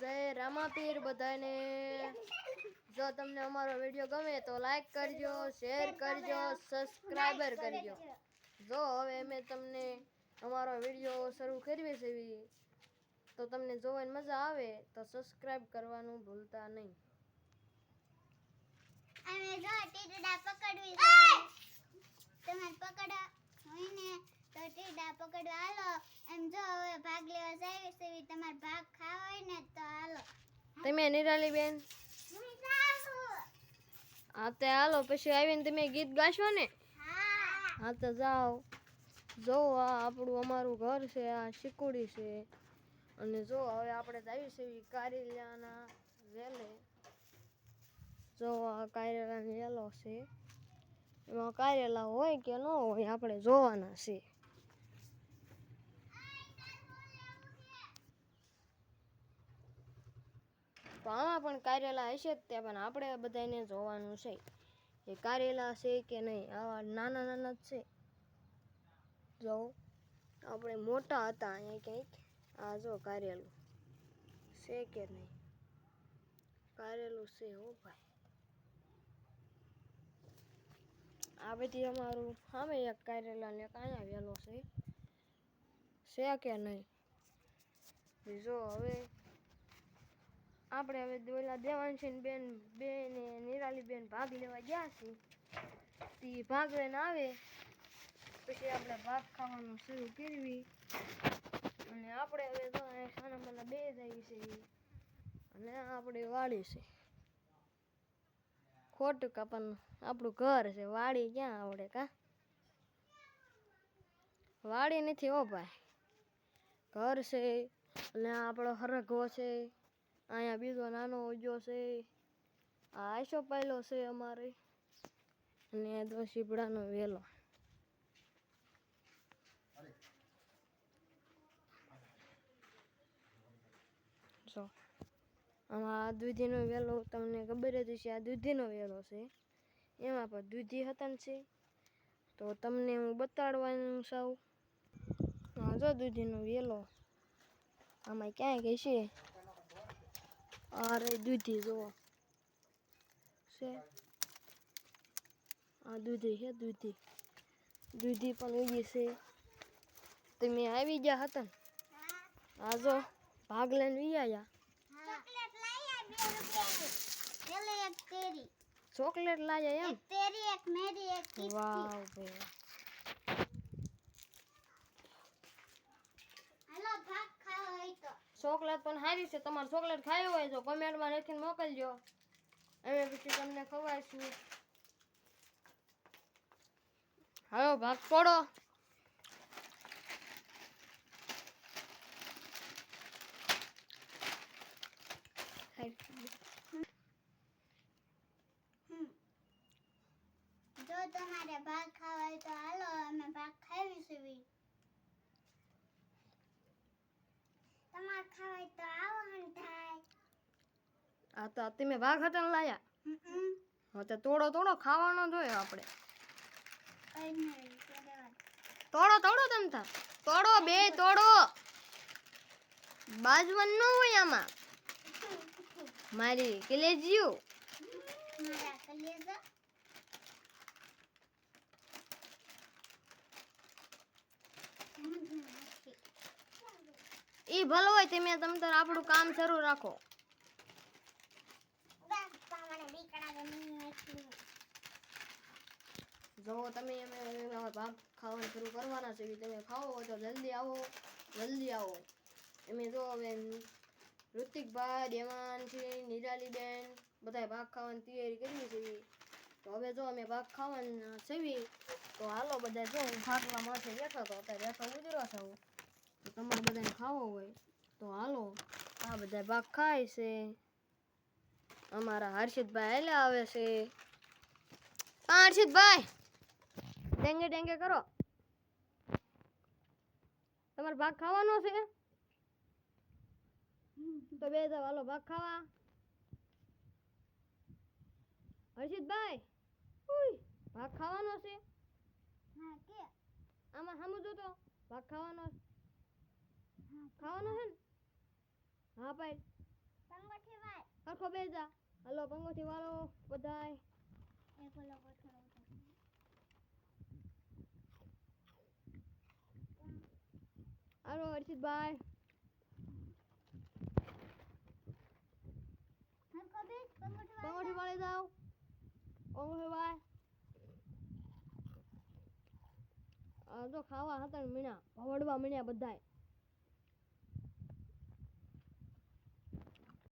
જય રામાપીર બધાને। જો તમને અમારો વિડીયો ગમે તો લાઈક કરજો, શેર કરજો, સબસ્ક્રાઇબર કરજો। જો હવે અમે તમને અમારો વિડીયો શરૂ કરવી છે તો તમને જોવાની મજા આવે તો સબસ્ક્રાઇબ કરવાનું ભૂલતા નહીં। અમે જો ટીડા પકડવી તમે પકડા હોય ને તો ટીડા પકડવા હાલો। એમ જો હવે ભાગ લેવા જાય છે તમાર ભાગ ખાવા હોય ને તો હાલો। તમે નિરાલી બેન હા તે હાલો, પછી આવીને તમે ગીત ગાશો ને? હા તો જાઓ। જો આ આપણું અમારું ઘર છે, આ શીકુડી છે અને જો હવે આપણે આવી છે કારેલાના વેલે। જો આ કારેલાનો વેલો છે, એમાં કારેલા હોય કે ન હોય આપણે જોવાના છે। તો આમાં પણ કારેલા હશે જ તે, પણ આપણે બધાને જોવાનું છે એ કારેલા છે કે નહીં। આવા નાના નાના જ છે। જો આપણે મોટા હતા અહીંયા કંઈક, આ જો કારેલું છે કે નહીં, કારેલું છે હો ભાઈ। આ બધી અમારું સામે એક કારેલા ને અહીંયા વેલો છે કે નહીં। જો હવે આપણે હવે ઓલા દેવાંશી બેન ને નિરાલી બેન ભાગ લેવા ગયા છે, તે ભાગ લઈને આવે પછી આપણે ભાગ ખાવાનું શરૂ કરવી। અને આપણે હવે તો સાના માના બે જાય છે અને આપણે વાડી છે, ખોટું કાપવાનું આપણું ઘર છે, વાડી ક્યાં આવડે કા? વાડી નથી હો ભાઈ, ઘર છે। અને આપણો હરગવો છે, અહીંયા બીજો નાનો ઉજો છે, આ આશો પાયલો છે અમારે, અને તો શીપડાનો વેલો। જો આમાં આ દૂધીનો વેલો તમને ખબર જ હશે, આ દૂધીનો વેલો છે, એમાં પણ દૂધી હતન છે તો તમને હું બતાડવાનું છું। હા જો દૂધીનો વેલો આમાં ક્યાંય ગઈ છે, અરે દૂધી જુઓ છે, આ દૂધી છે, દૂધી પણ ઉગી છે। તમે આવી ગયા હતા ને? આ જો ભાગ લઈને વિયા ચોકલેટ લાયા એમ? તેરી એક મેરી એક વાવ ભાઈ, હાલો ભાગ ખાવા હોય તો ચોકલેટ પણ સારી છે। તમારે ચોકલેટ ખાવી હોય તો કમેન્ટમાં લખીને મોકલજો, અમે પછી તમને ખવડાવીશું। હાલો ભાગ પડો। જો તમારે ભાગ ખાવા હોય તો હાલો, અમે ભાગ ખાવી છે। તમારે ખાવા હોય તો આવો હંધાય। આ તો તમે ભાગ હટન લાયા, હા તો તોડો તોડો, ખાવાનો જોઈએ આપણે। તોડો તોડો તમતા, તોડો બે તોડો, બાજવન ન હોય આમાં મારી કલેજીઓ। મારા કલેજા ઈ ભલો હોય, તમે તમતાર આપણું કામ શરૂ રાખો। જો તમે અમે ભાગ ખાવાનું શરૂ કરવાના છે, તમે ખાવો હોય તો જલ્દી આવો, જલ્દી આવો। અમે જો હવે ઋતિકભાઈ, દેવાંશી, નિરાલી બેન બધા ભાગ ખાવાની તૈયારી કરવી છે। તો હવે જો અમે ભાગ ખાવાના છે તો હાલો બધા, જો ખાટલા માથે બેઠો તો અત્યારે બેઠો ઉજરો થવું, તો તમારે બધાને ખાવો હોય તો હાલો। આ બધા ભાગ ખાય છે, અમારા હર્ષિતભાઈ હાલ્યા આવે છે। હર્ષિતભાઈ ડેંગે ડેંગે કરો, તમારે ભાગ ખાવાનો છે તો બે જાવ, હાલો ભાગ ખાવા। હર્ષિતભાઈ ભાગ ખાવાનો છે? હા કે આમાં સમજો તો ભાગ ખાવાનો, ખાવાનો છે ને? હા ભાઈ પંગોઠી વાર સરખો બેસ જા. હાલો પંગોઠી વાળો બધાય. એક ઓલો ગોઠડો ઉતાર હાલો હર્ષિતભાઈ. હરખો બેસ પંગોઠી વાર પંગોઠી વાળી જાઓ. પંગોઠી વાળ. જો ખાવા હતા ને મીણા ભવડવા મીણ્યા બધાય.